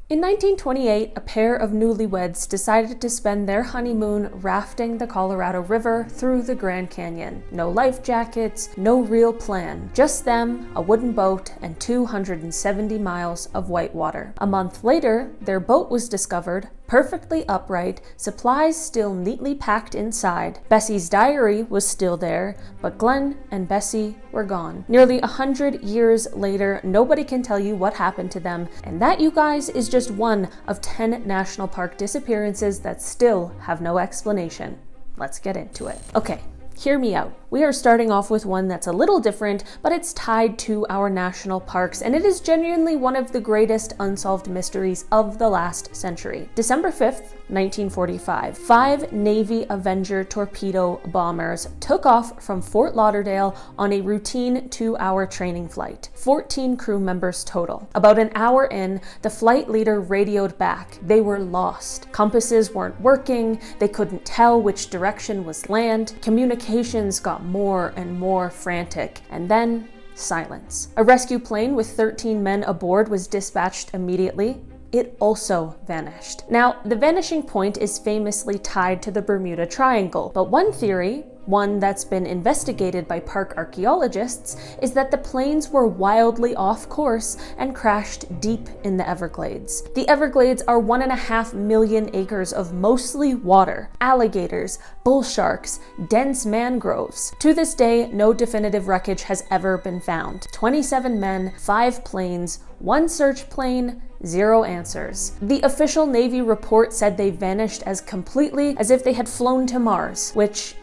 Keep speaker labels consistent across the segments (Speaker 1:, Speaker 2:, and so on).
Speaker 1: In 1928, a pair of newlyweds decided to spend their honeymoon rafting the Colorado River through the Grand Canyon. No life jackets, no real plan. Just them, a wooden boat, and 270 miles of white water. A month later, their boat was discovered, perfectly upright, supplies still neatly packed inside. Bessie's diary was still there, but Glen and Bessie were gone. Nearly 100 years later, nobody can tell you what happened to them, and that, you guys, is just one of 10 national park disappearances that still have no explanation. Let's get into it. Okay, hear me out. We are starting off with one that's a little different, but it's tied to our national parks, and it is genuinely one of the greatest unsolved mysteries of the last century. December 5th, 1945, 5 Navy Avenger torpedo bombers took off from Fort Lauderdale on a routine 2-hour training flight. 14 crew members total. About an hour in, the flight leader radioed back. They were lost. Compasses weren't working. They couldn't tell which direction was land. Communications got more and more frantic, and then silence. A rescue plane with 13 men aboard was dispatched immediately. It also vanished. Now, the vanishing point is famously tied to the Bermuda Triangle, but one theory, one that's been investigated by park archaeologists, is that the planes were wildly off course and crashed deep in the Everglades. The Everglades are 1.5 million acres of mostly water, alligators, bull sharks, dense mangroves. To this day, no definitive wreckage has ever been found. 27 men, 5 planes, 1 search plane, 0 answers. The official Navy report said they vanished as completely as if they had flown to Mars, which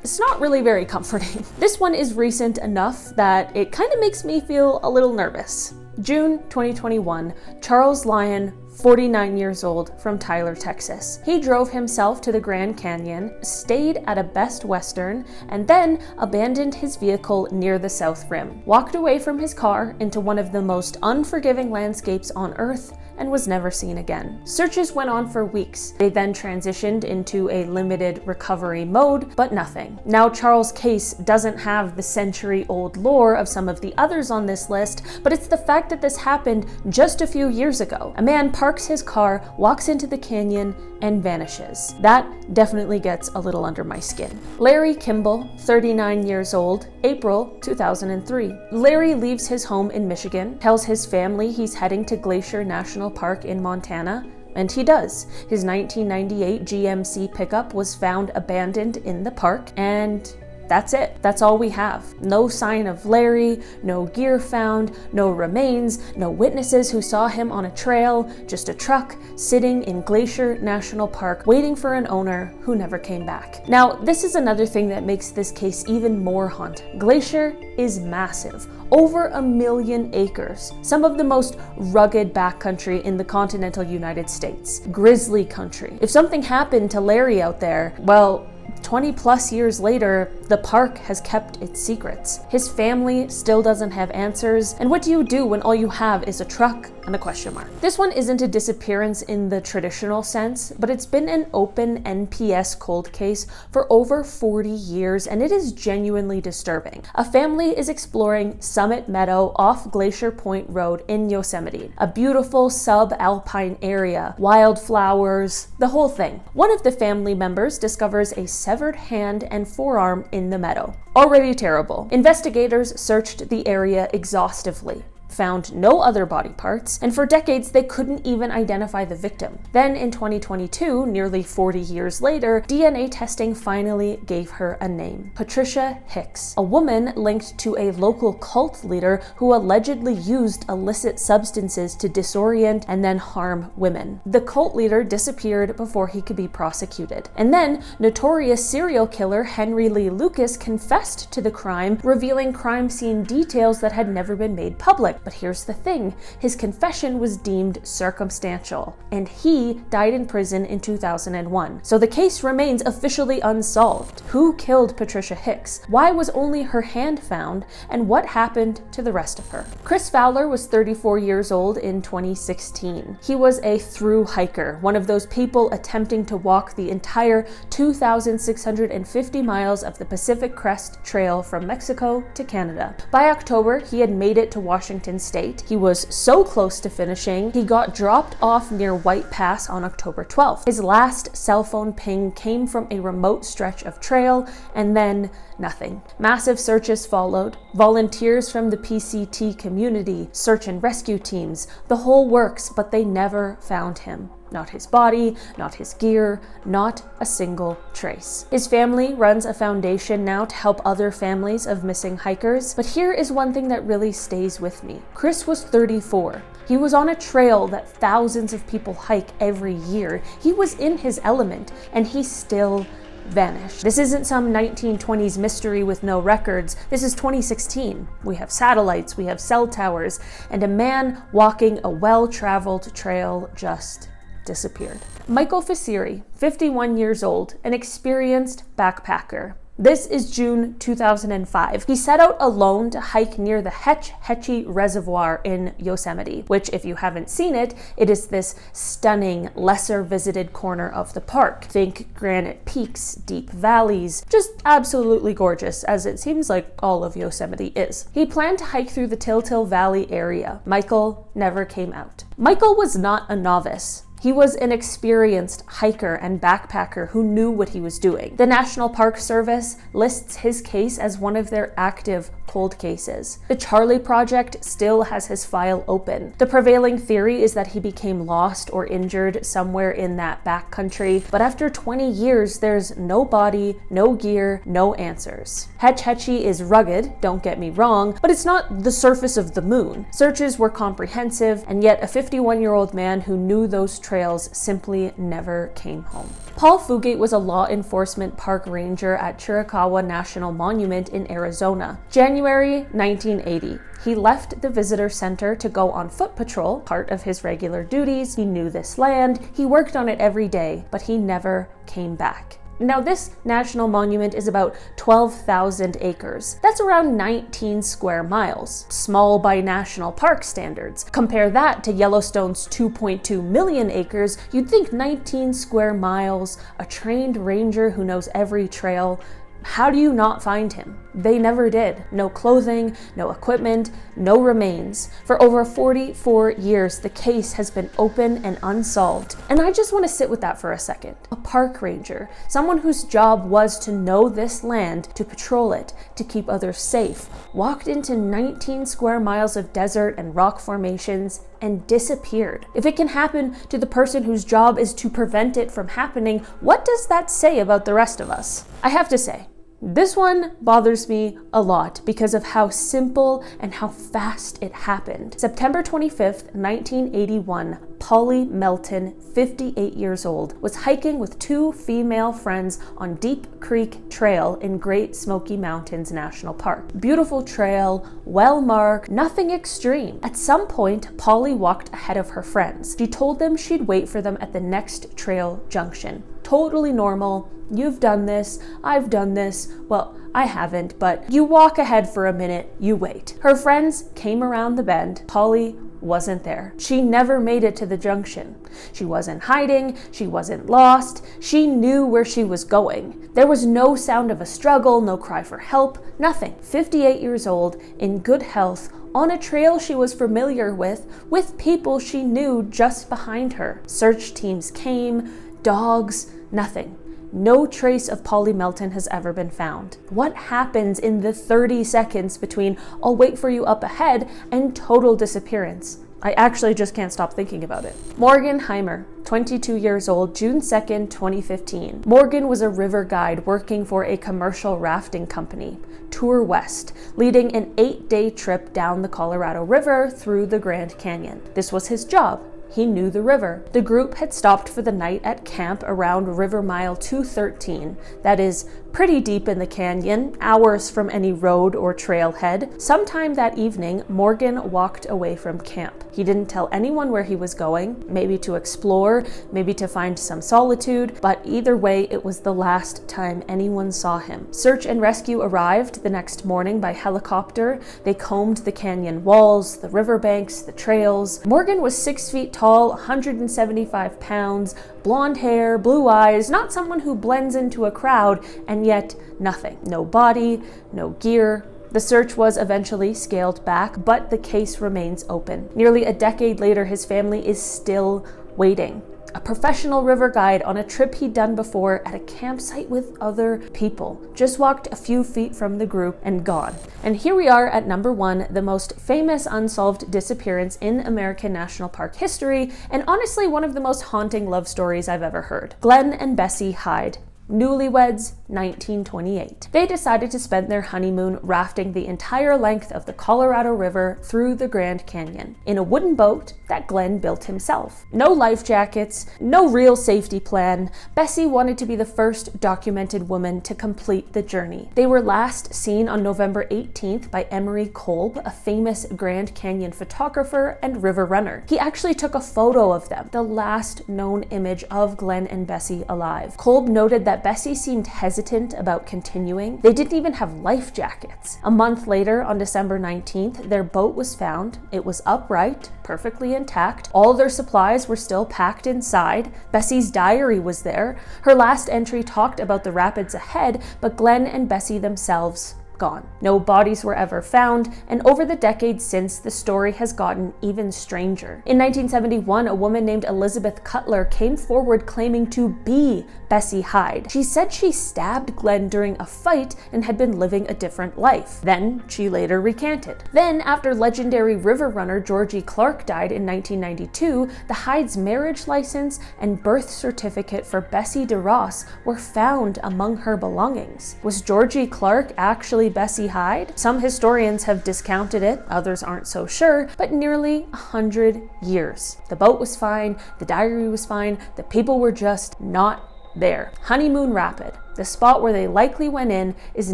Speaker 1: it's not really very comforting. This one is recent enough that it kind of makes me feel a little nervous. June 2021, Charles Lyon, 49 years old, from Tyler, Texas. He drove himself to the Grand Canyon, stayed at a Best Western, and then abandoned his vehicle near the South Rim. Walked away from his car into one of the most unforgiving landscapes on Earth and was never seen again. Searches went on for weeks. They then transitioned into a limited recovery mode, but nothing. Now, Charles' case doesn't have the century-old lore of some of the others on this list, but it's the fact that this happened just a few years ago. A man parks his car, walks into the canyon, and vanishes. That definitely gets a little under my skin. Larry Kimble, 39 years old, April 2003. Larry leaves his home in Michigan, tells his family he's heading to Glacier National Park in Montana, and he does. His 1998 GMC pickup was found abandoned in the park, and that's it. That's all we have. No sign of Larry, no gear found, no remains, no witnesses who saw him on a trail, just a truck sitting in Glacier National Park waiting for an owner who never came back. Now, this is another thing that makes this case even more haunting. Glacier is massive. Over 1 million acres, some of the most rugged backcountry in the continental United States. Grizzly country. If something happened to Larry out there, well, 20 plus years later, the park has kept its secrets. His family still doesn't have answers, and what do you do when all you have is a truck and a question mark? This one isn't a disappearance in the traditional sense, but it's been an open NPS cold case for over 40 years, and it is genuinely disturbing. A family is exploring Summit Meadow off Glacier Point Road in Yosemite, a beautiful subalpine area, wildflowers, the whole thing. One of the family members discovers a severed hand and forearm in the meadow. Already terrible. Investigators searched the area exhaustively, found no other body parts, and for decades they couldn't even identify the victim. Then in 2022, nearly 40 years later, DNA testing finally gave her a name: Patricia Hicks, a woman linked to a local cult leader who allegedly used illicit substances to disorient and then harm women. The cult leader disappeared before he could be prosecuted. And then notorious serial killer Henry Lee Lucas confessed to the crime, revealing crime scene details that had never been made public. But here's the thing, his confession was deemed circumstantial, and he died in prison in 2001. So the case remains officially unsolved. Who killed Patricia Hicks? Why was only her hand found? And what happened to the rest of her? Kris Fowler was 34 years old in 2016. He was a thru hiker, one of those people attempting to walk the entire 2,650 miles of the Pacific Crest Trail from Mexico to Canada. By October, he had made it to Washington Washington state. He was so close to finishing, he got dropped off near White Pass on October 12th. His last cell phone ping came from a remote stretch of trail, and then nothing. Massive searches followed. Volunteers from the PCT community, search and rescue teams, the whole works, but they never found him. Not his body, not his gear, not a single trace. His family runs a foundation now to help other families of missing hikers, but here is one thing that really stays with me. Kris was 34. He was on a trail that thousands of people hike every year. He was in his element, and he still vanished. This isn't some 1920s mystery with no records. This is 2016. We have satellites, we have cell towers, and a man walking a well-traveled trail just disappeared. Michael Ficery, 51 years old, an experienced backpacker. This is June 2005. He set out alone to hike near the Hetch Hetchy Reservoir in Yosemite, which, if you haven't seen it, it is this stunning, lesser visited corner of the park. Think granite peaks, deep valleys, just absolutely gorgeous, as it seems like all of Yosemite is. He planned to hike through the Tiltil Valley area. Michael never came out. Michael was not a novice. He was an experienced hiker and backpacker who knew what he was doing. The National Park Service lists his case as one of their active cold cases. The Charlie Project still has his file open. The prevailing theory is that he became lost or injured somewhere in that backcountry, but after 20 years, there's no body, no gear, no answers. Hetch Hetchy is rugged, don't get me wrong, but it's not the surface of the moon. Searches were comprehensive, and yet a 51-year-old man who knew those trails simply never came home. Paul Fugate was a law enforcement park ranger at Chiricahua National Monument in Arizona. January 1980. He left the visitor center to go on foot patrol, part of his regular duties. He knew this land, he worked on it every day, but he never came back. Now, this national monument is about 12,000 acres. That's around 19 square miles. Small by national park standards. Compare that to Yellowstone's 2.2 million acres, you'd think 19 square miles, a trained ranger who knows every trail. How do you not find him? They never did. No clothing, no equipment, no remains. For over 44 years, the case has been open and unsolved. And I just want to sit with that for a second. A park ranger, someone whose job was to know this land, to patrol it, to keep others safe, walked into 19 square miles of desert and rock formations and disappeared. If it can happen to the person whose job is to prevent it from happening, what does that say about the rest of us? I have to say, this one bothers me a lot because of how simple and how fast it happened. September 25th, 1981, Polly Melton, 58 years old, was hiking with two female friends on Deep Creek Trail in Great Smoky Mountains National Park. Beautiful trail, well marked, nothing extreme. At some point, Polly walked ahead of her friends. She told them she'd wait for them at the next trail junction. Totally normal. You've done this, I've done this. Well, I haven't, but you walk ahead for a minute, you wait. Her friends came around the bend. Polly wasn't there. She never made it to the junction. She wasn't hiding, she wasn't lost, she knew where she was going. There was no sound of a struggle, no cry for help, nothing. 58 years old, in good health, on a trail she was familiar with people she knew just behind her. Search teams came, dogs, nothing. No trace of Polly Melton has ever been found. What happens in the 30 seconds between "I'll wait for you up ahead" and total disappearance? I actually just can't stop thinking about it. Morgan Heimer, 22 years old, June 2nd, 2015. Morgan was a river guide working for a commercial rafting company, Tour West, leading an 8-day trip down the Colorado River through the Grand Canyon. This was his job. He knew the river. The group had stopped for the night at camp around River Mile 213. That is pretty deep in the canyon, hours from any road or trailhead. Sometime that evening, Morgan walked away from camp. He didn't tell anyone where he was going, maybe to explore, maybe to find some solitude, but either way, it was the last time anyone saw him. Search and rescue arrived the next morning by helicopter. They combed the canyon walls, the riverbanks, the trails. Morgan was 6 feet tall, 175 pounds, blonde hair, blue eyes, not someone who blends into a crowd, and yet nothing. No body, no gear, The search was eventually scaled back, but the case remains open. Nearly a decade later, his family is still waiting. A professional river guide on a trip he'd done before at a campsite with other people. Just walked a few feet from the group and gone. And here we are at number 1, the most famous unsolved disappearance in American National Park history, and honestly one of the most haunting love stories I've ever heard. Glen and Bessie Hyde. Newlyweds, 1928. They decided to spend their honeymoon rafting the entire length of the Colorado River through the Grand Canyon in a wooden boat that Glen built himself. No life jackets, no real safety plan. Bessie wanted to be the first documented woman to complete the journey. They were last seen on November 18th by Emery Kolb, a famous Grand Canyon photographer and river runner. He actually took a photo of them, the last known image of Glen and Bessie alive. Kolb noted that Bessie seemed hesitant about continuing. They didn't even have life jackets. A month later, on December 19th, their boat was found. It was upright, perfectly intact. All their supplies were still packed inside. Bessie's diary was there. Her last entry talked about the rapids ahead, but Glen and Bessie themselves gone. No bodies were ever found, and over the decades since, the story has gotten even stranger. In 1971, a woman named Elizabeth Cutler came forward claiming to be Bessie Hyde. She said she stabbed Glen during a fight and had been living a different life. Then she later recanted. Then, after legendary river runner Georgie Clark died in 1992, the Hyde's marriage license and birth certificate for Bessie DeRoss were found among her belongings. Was Georgie Clark actually Bessie Hyde? Some historians have discounted it, others aren't so sure, but nearly 100 years. The boat was fine, the diary was fine, the people were just not there. Honeymoon Rapid, the spot where they likely went in, is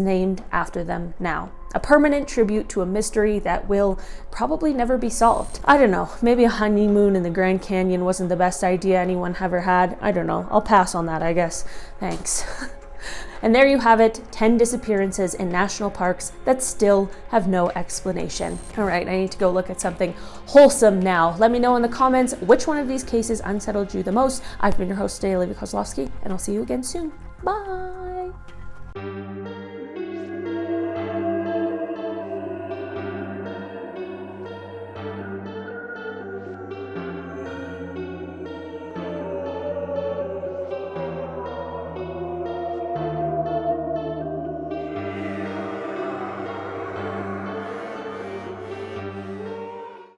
Speaker 1: named after them now. A permanent tribute to a mystery that will probably never be solved. I don't know, maybe a honeymoon in the Grand Canyon wasn't the best idea anyone ever had. I don't know, I'll pass on that, I guess. Thanks. And there you have it, 10 disappearances in national parks that still have no explanation. All right, I need to go look at something wholesome now. Let me know in the comments which one of these cases unsettled you the most. I've been your host, Dalia, and I'll see you again soon. Bye.